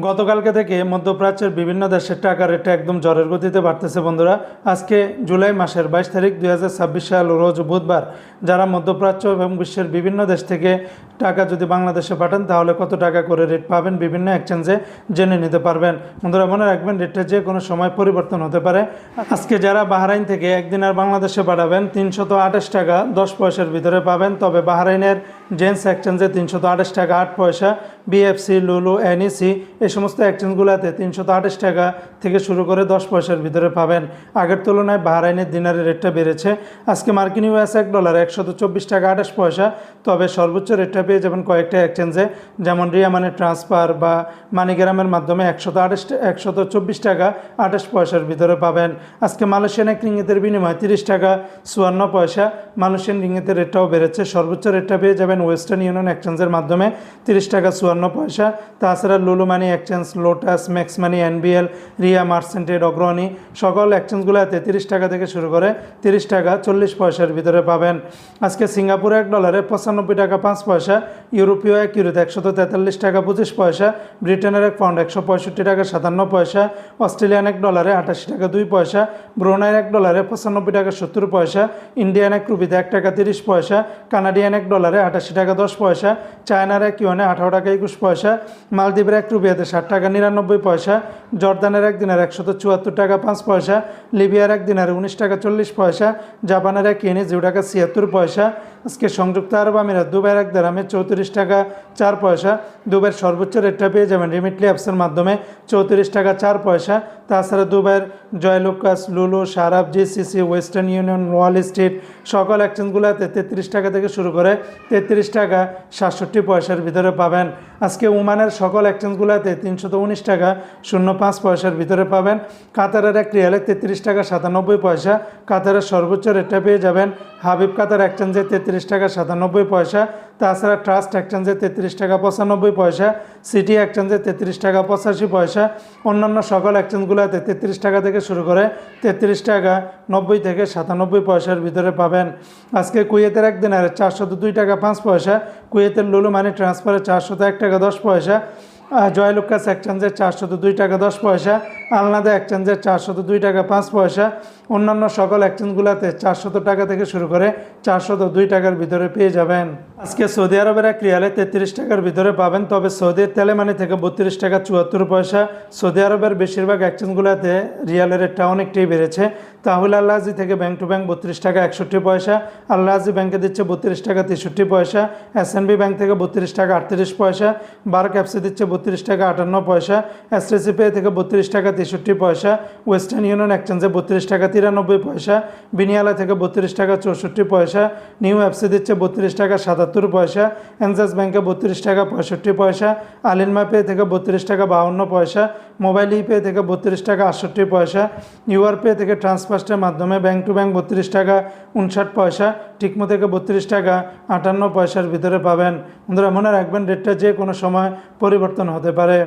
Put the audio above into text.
গতকালকে থেকে মধ্যপ্রাচ্যের বিভিন্ন দেশের টাকা রেট একদম ঝড়ের গতিতে বাড়তেছে বন্ধুরা। আজকে জুলাই মাসের 22 তারিখ 2026 সাল রোজ বুধবার। যারা মধ্যপ্রাচ্য এবং বিশ্বের বিভিন্ন দেশ থেকে টাকা যদি বাংলাদেশে পাঠান তাহলে কত টাকা করে রেট পাবেন বিভিন্ন এক্সচেঞ্জে জেনে নিতে পারবেন। বন্ধুরা মনে রাখবেন, রেটটা যে কোনো সময় পরিবর্তন হতে পারে। আজকে যারা বাহরাইন থেকে একদিনের বাংলাদেশে পাঠাবেন 328 টাকা 10 পয়সার ভিতরে পাবেন। তবে বাহরাইনের জেন্স এক্সচেঞ্জে 328 টাকা 8 পয়সা, বিএফসি, লুলু, এনইসি এই সমস্ত এক্সচেঞ্জগুলোতে 328 টাকা থেকে শুরু করে 10 পয়সার ভিতরে পাবেন। আগের তুলনায় বাহরাইনের দিনারের রেটটা বেড়েছে। আজকে মার্কিন ইউএস $1 124 টাকা 28 পয়সা। তবে সর্বোচ্চ রেটটা পেয়ে যাবেন কয়েকটা এক্সচেঞ্জে, যেমন রিয়া মানি ট্রান্সফার বা মানিগ্রামের মাধ্যমে 124 টাকা 28 পয়সার ভিতরে পাবেন। আজকে মালয়েশিয়ান এক রিঙ্গিতের বিনিময়ে 30 টাকা 54 পয়সা। মালয়েশিয়ান রিঙ্গিতের রেটটাও বেড়েছে। সর্বোচ্চ রেটটা পেয়ে যাবেন ওয়েস্টার্ন ইউনিয়ন এক্সচেঞ্জের মাধ্যমে 30 টাকা 54 পয়সা। তাছাড়া লুলু মানি এক্সচেঞ্জ, লোটাস, ম্যাক্স মানি, এনবিএল, রিয়া, মার্সেন্টেড, অগ্রণী সকল এক্সচেঞ্জগুলোতে 30 টাকা থেকে শুরু করে 30 টাকা 40 পয়সার ভিতরে পাবেন। আজকে সিঙ্গাপুর $1 95 টাকা 5 পয়সা, ইউরোপীয় এক ইউরোতে 143 টাকা 25 পয়সা, ব্রিটেনের এক পাউন্ড 165 টাকা 57 পয়সা, অস্ট্রেলিয়ান $1 88 টাকা 2 পয়সা, ব্রুনাইয়ের $1 95 টাকা 70 পয়সা, ইন্ডিয়ান এক রুপিতে 1 টাকা 30 পয়সা, কানাডিয়ান $1 88 টাকা 10 পয়সা, চায়নার এক ইউয়ানে 18 টাকা 21 পয়সা, মালদ্বীপের এক রুপিয়াতে 60 টাকা 99 পয়সা, জর্দানের এক দিনারে 174 টাকা 5 পয়সা, লিবিয়ার এক দিনারে 19 টাকা 40 পয়সা, জাপানের এক ইয়েনে 0 টাকা 76 পয়সা। আজকে সংযুক্ত আরব আমিরাত দুবাইয়ের এক দিরহামে 34 টাকা 4 পয়সা। দুবাইয়ের সর্বোচ্চ রেটটা পেয়ে যাবেন রিমিটলি অ্যাপসের মাধ্যমে 34 টাকা 4 পয়সা। তাছাড়া দুবাইয়ের জয়লুকাস, লুলু, সারাব, GCC, western union, wall street সকল এক্সচেঞ্জগুলোতে 33 টাকা থেকে শুরু করে 33 টাকা 67 পয়সার ভিতরে পাবেন। আজকে ওমানের সকল এক্সচেঞ্জগুলোতে 319 টাকা 05 পয়সার ভিতরে পাবেন। কাতারের এক রিয়ালে 33 টাকা 97 পয়সা। কাতারের সর্বোচ্চ রেটটা পেয়ে যাবেন হাবিব কাতার এক্সচেঞ্জে 33 টাকা 97 পয়সা। তাছাড়া ট্রাস্ট এক্সচেঞ্জে 33 টাকা 95 পয়সা, সিটি এক্সচেঞ্জে 33 টাকা 85 পয়সা। অন্যান্য সকল এক্সচেঞ্জগুলোতে 33 টাকা থেকে শুরু করে 33 টাকা 90 থেকে 97 পয়সার ভিতরে পাবেন। আজকে কুয়েতের এক দিনারে 402 টাকা 5 পয়সা, কুয়েতের লুলু মানি ট্রান্সফারে 401 টাকা 10 পয়সা, জয়লুকাস এক্সচেঞ্জে 402 টাকা 10 পয়সা, আলনাদা এক্সচেঞ্জে 402 টাকা 5 পয়সা। অন্যান্য সকল এক্সচেঞ্জগুলোতে 400 টাকা থেকে শুরু করে 402 টাকার ভিতরে পেয়ে যাবেন। আজকে সৌদি আরবের এক রিয়ালে 33 টাকার ভিতরে পাবেন। তবে সৌদির তেলেমানি থেকে 32 টাকা 74 পয়সা। সৌদি আরবের বেশিরভাগ এক্সচেঞ্জগুলোতে রিয়ালের রেটটা অনেকটাই বেড়েছে। তাহলে আল্লাহজি থেকে ব্যাংক টু ব্যাংক 32 টাকা 61 পয়সা, আল্লাহজি ব্যাংকে দিচ্ছে 32 টাকা 63 পয়সা, এসএনবি ব্যাংক থেকে 32 টাকা 38 পয়সা, বার্ক অ্যাপসে দিচ্ছে 32 টাকা 58 পয়সা, এসটিসি পে থেকে 32 টাকা 63 পয়সা, ওয়েস্টার্ন ইউনিয়ন এক্সচেঞ্জে 32 টাকা 93 পয়সা, বিনিয়ালা থেকে 32 টাকা 64 পয়সা, নিউ অ্যাপসে দিচ্ছে 32 টাকা 77 পয়সা, এনজাস ব্যাংকে 32 টাকা 65 পয়সা, আলিনমা পে থেকে 32 টাকা 52 পয়সা, মোবাইল ইপে থেকে 32 টাকা 68 পয়সা, ইউআর পে থেকে ট্রান্সফার্স্টের মাধ্যমে ব্যাংক টু ব্যাংক 32 টাকা 59 পয়সা, টিকমো থেকে 32 টাকা 58 পয়সার ভিতরে পাবেন। বন্ধুরা মনে রাখবেন, রেটটা যে কোনো সময় পরিবর্তন হতে পারে।